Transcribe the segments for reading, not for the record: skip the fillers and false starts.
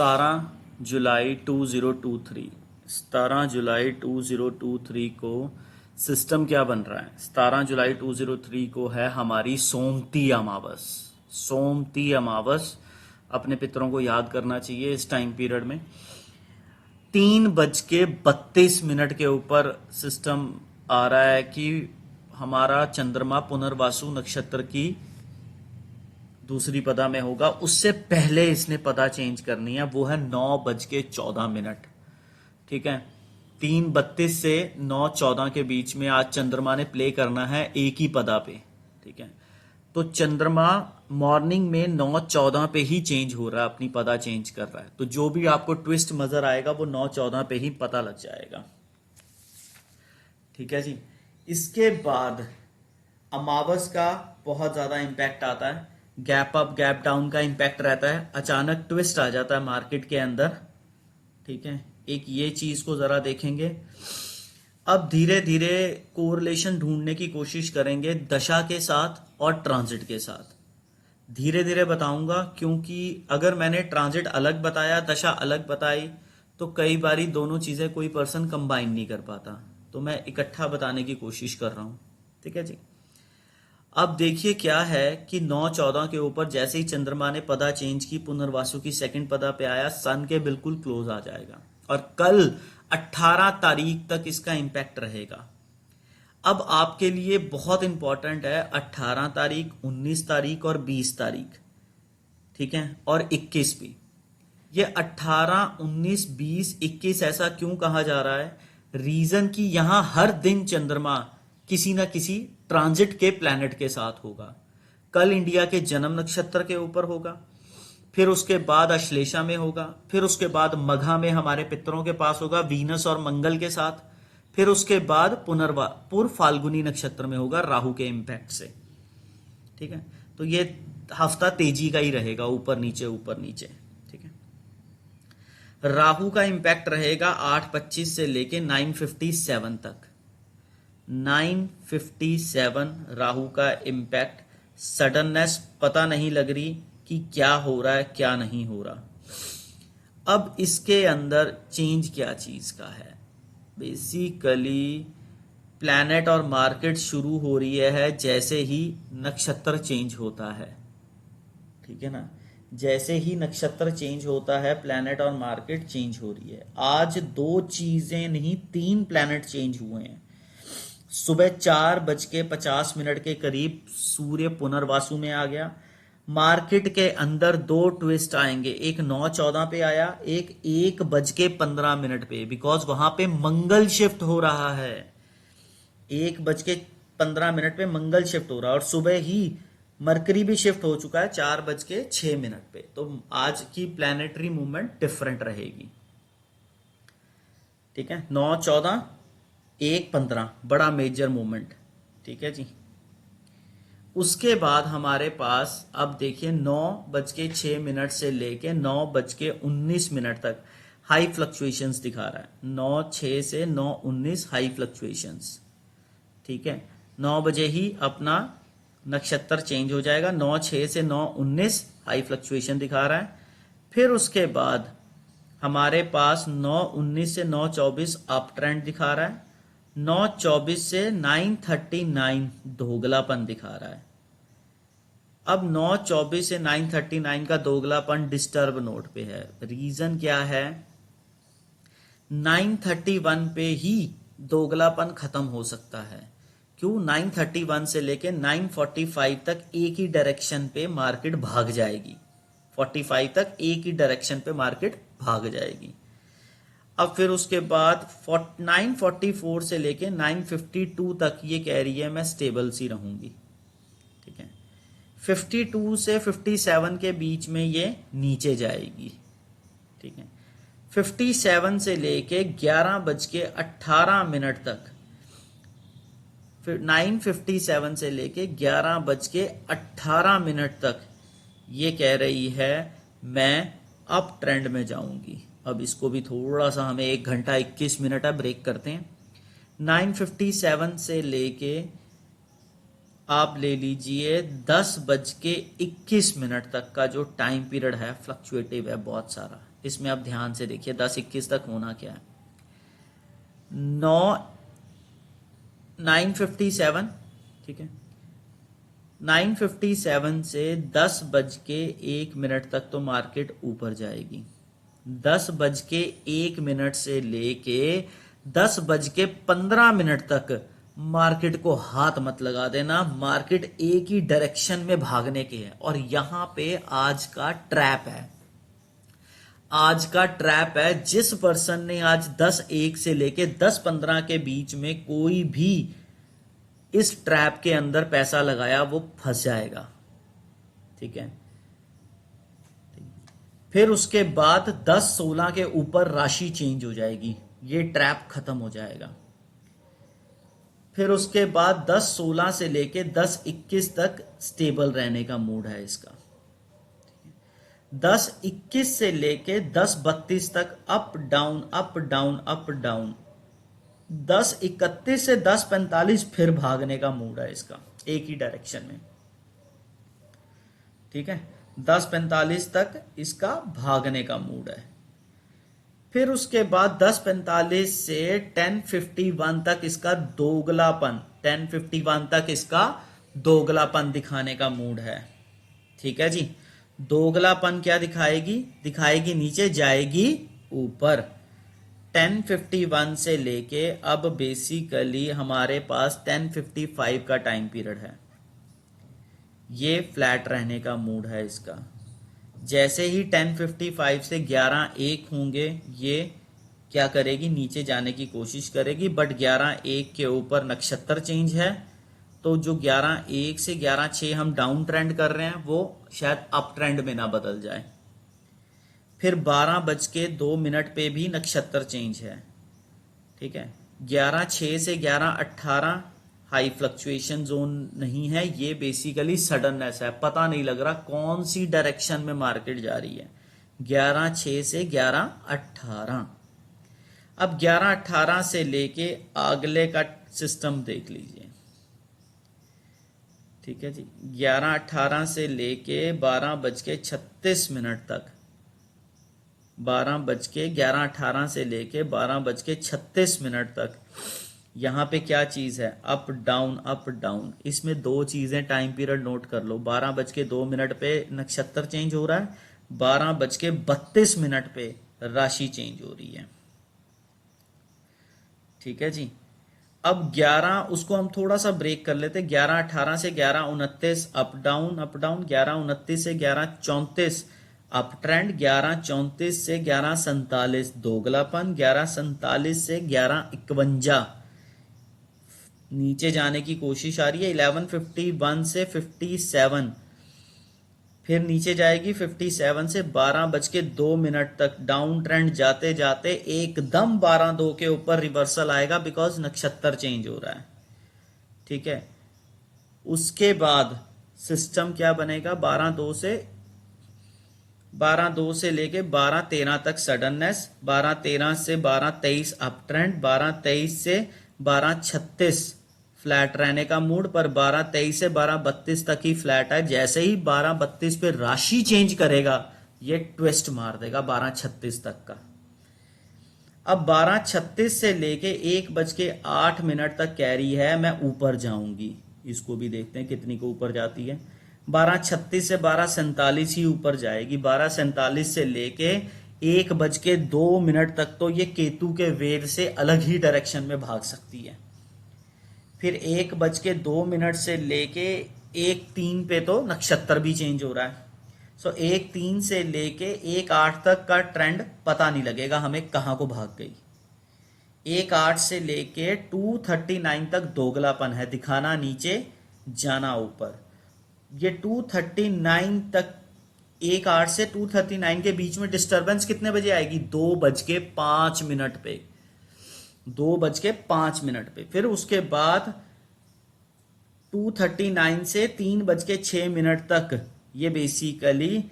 17 जुलाई 2023 17 जुलाई 2023 को सिस्टम क्या बन रहा है? 17 जुलाई 2023 को है हमारी सोमती अमावस। सोमती अमावस अपने पितरों को याद करना चाहिए इस टाइम पीरियड में। 3:32 के ऊपर सिस्टम आ रहा है कि हमारा चंद्रमा पुनर्वासु नक्षत्र की दूसरी पदा में होगा। उससे पहले इसने पदा चेंज करनी है, वो है 9:14। ठीक है, 3:32 से 9:14 के बीच में आज चंद्रमा ने प्ले करना है एक ही पदा पे। ठीक है, तो चंद्रमा मॉर्निंग में 9:14 पे ही चेंज हो रहा है, अपनी पदा चेंज कर रहा है। तो जो भी आपको ट्विस्ट नजर आएगा वो 9:14 पे ही पता लग जाएगा। ठीक है जी। इसके बाद अमावस का बहुत ज्यादा इंपैक्ट आता है, गैप अप गैप डाउन का इंपैक्ट रहता है, अचानक ट्विस्ट आ जाता है मार्केट के अंदर। ठीक है, एक ये चीज को जरा देखेंगे। अब धीरे धीरे कोरिलेशन ढूंढने की कोशिश करेंगे दशा के साथ और ट्रांजिट के साथ। धीरे धीरे बताऊंगा, क्योंकि अगर मैंने ट्रांजिट अलग बताया दशा अलग बताई तो कई बारी दोनों चीजें कोई पर्सन कंबाइन नहीं कर पाता, तो मैं इकट्ठा बताने की कोशिश कर रहा हूं। ठीक है जी। अब देखिए क्या है कि 9:14 के ऊपर जैसे ही चंद्रमा ने पदा चेंज की, पुनर्वासु की सेकंड पदा पे आया, सन के बिल्कुल क्लोज आ जाएगा और कल 18 तारीख तक इसका इंपैक्ट रहेगा। अब आपके लिए बहुत इंपॉर्टेंट है 18 तारीख, 19 तारीख और 20 तारीख। ठीक है, और 21 भी। ये 18, 19, 20, 21 ऐसा क्यों कहा जा रहा है? रीजन कि यहां हर दिन चंद्रमा किसी ना किसी ट्रांजिट के प्लैनेट के साथ होगा। कल इंडिया के जन्म नक्षत्र के ऊपर होगा, फिर उसके बाद अश्लेषा में होगा, फिर उसके बाद मघा में हमारे पितरों के पास होगा वीनस और मंगल के साथ, फिर उसके बाद पूर्व फाल्गुनी नक्षत्र में होगा राहु के इंपैक्ट से। ठीक है, तो ये हफ्ता तेजी का ही रहेगा, ऊपर नीचे ऊपर नीचे। ठीक है, राहु का इंपैक्ट रहेगा 8:25 से लेके 9:57 तक। 9:57 राहु का इंपैक्ट। सडननेस पता नहीं लग रही कि क्या हो रहा है क्या नहीं हो रहा। अब इसके अंदर चेंज क्या चीज का है? बेसिकली प्लैनेट और मार्केट शुरू हो रही है जैसे ही नक्षत्र चेंज होता है। ठीक है ना, जैसे ही नक्षत्र चेंज होता है प्लैनेट और मार्केट चेंज हो रही है। आज 2 चीजें नहीं 3 प्लैनेट चेंज हुए हैं। सुबह 4:50 के करीब सूर्य पुनर्वासु में आ गया। मार्केट के अंदर 2 ट्विस्ट आएंगे, एक 9:14 पे आया, एक 1:15 पे, बिकॉज वहां पे मंगल शिफ्ट हो रहा है। 1:15 पे मंगल शिफ्ट हो रहा है और सुबह ही मरकरी भी शिफ्ट हो चुका है 4:06 पे। तो आज की प्लैनेटरी मूवमेंट डिफरेंट रहेगी। ठीक है, 9:14 1:15 बड़ा मेजर मूवमेंट। ठीक है जी। उसके बाद हमारे पास अब देखिए 9:06 से लेके 9:19 तक हाई फ्लक्चुएशंस दिखा रहा है। 9:06 से 9:19 हाई फ्लक्चुएशंस। ठीक है, 9 बजे ही अपना नक्षत्र चेंज हो जाएगा। 9:06 से 9:19 हाई फ्लक्चुएशन दिखा रहा है। फिर उसके बाद हमारे पास 9:19 से 9:24 अप ट्रेंड दिखा रहा है। 9:24 से 9:39 दोगलापन दिखा रहा है। अब 9:24 से 9:39 का दोगलापन डिस्टर्ब नोड पे है। रीजन क्या है? 9:31 पे ही दोगलापन खत्म हो सकता है। क्यों? 9:31 से लेके 9:45 तक एक ही डायरेक्शन पे मार्केट भाग जाएगी। 45 तक एक ही डायरेक्शन पे मार्केट भाग जाएगी। अब फिर उसके बाद 9:44 से लेके 9:52 तक ये कह रही है मैं स्टेबल सी रहूंगी। ठीक है, 52 से 57 के बीच में ये नीचे जाएगी। ठीक है, 57 से लेके 11:18 तक, फिर 9:57 से लेके 11:18 तक ये कह रही है मैं अप ट्रेंड में जाऊंगी। अब इसको भी थोड़ा सा हमें 1 घंटा 21 मिनट है, ब्रेक करते हैं। 9:57 से लेके आप ले लीजिए 10:21 तक का जो टाइम पीरियड है फ्लक्चुएटिव है बहुत सारा। इसमें अब ध्यान से देखिए 10:21 तक होना क्या है। 9:57, ठीक है, 9:57 से 10:01 तक तो मार्केट ऊपर जाएगी। 10:01 से लेके 10:15 तक मार्केट को हाथ मत लगा देना। मार्केट एक ही डायरेक्शन में भागने के है और यहां पे आज का ट्रैप है। आज का ट्रैप है, जिस पर्सन ने आज 10:01 से लेके 10:15 के बीच में कोई भी इस ट्रैप के अंदर पैसा लगाया वो फंस जाएगा, ठीक है। फिर उसके बाद 10:16 के ऊपर राशि चेंज हो जाएगी, ये ट्रैप खत्म हो जाएगा। फिर उसके बाद 10:16 से लेके 10:21 तक स्टेबल रहने का मूड है इसका। 10:21 से लेके 10:32 तक up down up down up down. 10:31 से 10:45 फिर भागने का मूड है इसका, एक ही डायरेक्शन में, ठीक है। 10:45 तक इसका भागने का मूड है। फिर उसके बाद 10:45 से 10:51 तक इसका दोगलापन, 10:51 तक इसका दोगलापन दिखाने का मूड है, ठीक है जी। दोगलापन क्या दिखाएगी? दिखाएगी नीचे जाएगी ऊपर। 10:51 से लेके अब बेसिकली हमारे पास 10:55 का टाइम पीरियड है, ये फ्लैट रहने का मूड है इसका। जैसे ही 10:55 से 11:01 होंगे ये क्या करेगी? नीचे जाने की कोशिश करेगी, बट 11:01 के ऊपर नक्षत्र चेंज है, तो जो 11:01 से 11:06 हम डाउन ट्रेंड कर रहे हैं वो शायद अप ट्रेंड में ना बदल जाए। फिर 12:02 पे भी नक्षत्र चेंज है, ठीक है। 11:06 से 11:18 हाई फ्लक्चुएशन जोन नहीं है, ये बेसिकली सडननेस है, पता नहीं लग रहा कौन सी डायरेक्शन में मार्केट जा रही है। 11:06 से 11:18। अब 11:18 से लेके अगले का सिस्टम देख लीजिए, ठीक है जी। 11:18 से लेके 12:36 तक, 11:18 से लेके 12:36 तक यहां पे क्या चीज है? Up down up down. इसमें दो चीजें टाइम पीरियड नोट कर लो। 12:02 पे नक्षत्र चेंज हो रहा है, 12:32 पे राशि चेंज हो रही है, ठीक है जी। अब 11 उसको हम थोड़ा सा ब्रेक कर लेते। 11:18 से 11:29 अप डाउन अप डाउन। 11:29 से 11:34 अप ट्रेंड। 11:34 से 11:47 दोगलापन। 11:47 से 11:51 नीचे जाने की कोशिश आ रही है। 11:51 से 57 फिर नीचे जाएगी। 57 से 12:02 तक डाउन ट्रेंड जाते जाते एकदम 12:02 के ऊपर रिवर्सल आएगा, बिकॉज नक्षत्र चेंज हो रहा है, ठीक है। उसके बाद सिस्टम क्या बनेगा? 12:02 से लेके 12:13 तक सडननेस। 12:13 से 12:23 अप ट्रेंड। 12:23 से 12:36 फ्लैट रहने का मूड, पर 12:23 से 12:32 तक ही फ्लैट है। जैसे ही 12:32 पे राशि चेंज करेगा ये ट्विस्ट मार देगा 12:36 तक का। अब 12:36 से लेके 1:08 तक कैरी है, मैं ऊपर जाऊंगी। इसको भी देखते हैं कितनी को ऊपर जाती है। 12:36 से 12:47 ही ऊपर जाएगी। 12:47 से लेके 1:02 तक तो ये केतु के वेव से अलग ही डायरेक्शन में भाग सकती है। फिर 1:02 से लेके 1:03 पे तो नक्षत्र भी चेंज हो रहा है। सो 1:03 से लेके 1:08 तक का ट्रेंड पता नहीं लगेगा हमें कहां को भाग गई। 1:08 से लेके 2:39 तक दोगलापन है, दिखाना नीचे जाना ऊपर। ये 2:39 तक, 1:08 से 2:39 के बीच में डिस्टरबेंस कितने बजे आएगी? 2:05 पे। 2:05 पे। फिर उसके बाद 2:39 से 3:06 तक ये बेसिकली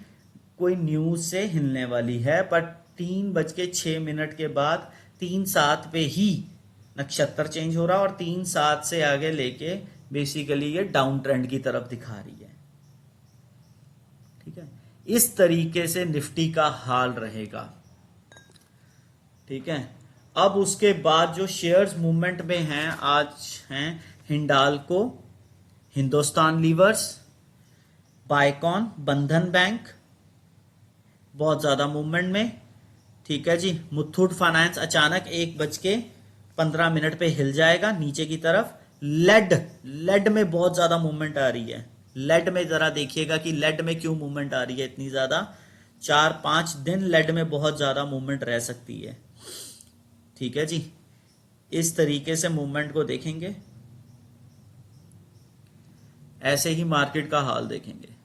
कोई न्यूज से हिलने वाली है, पर 3:06 के बाद 3:07 पे ही नक्षत्र चेंज हो रहा है और 3:07 से आगे लेके बेसिकली ये डाउन ट्रेंड की तरफ दिखा रही है, ठीक है। इस तरीके से निफ्टी का हाल रहेगा। ठीक है। अब उसके बाद जो शेयर्स मूवमेंट में हैं आज हैं हिंडाल्को, हिंदुस्तान लीवर्स, बायकॉन, बंधन बैंक, बहुत ज्यादा मूवमेंट में। ठीक है जी। मुथूट फाइनेंस अचानक 1:15 पे हिल जाएगा नीचे की तरफ। लेड, लेड में बहुत ज्यादा मूवमेंट आ रही है। लेड में जरा देखिएगा कि लेड में क्यों मूवमेंट आ रही है इतनी ज्यादा। 4-5 दिन लेड में बहुत ज्यादा मूवमेंट रह सकती है। ठीक है जी। इस तरीके से मूवमेंट को देखेंगे, ऐसे ही मार्केट का हाल देखेंगे।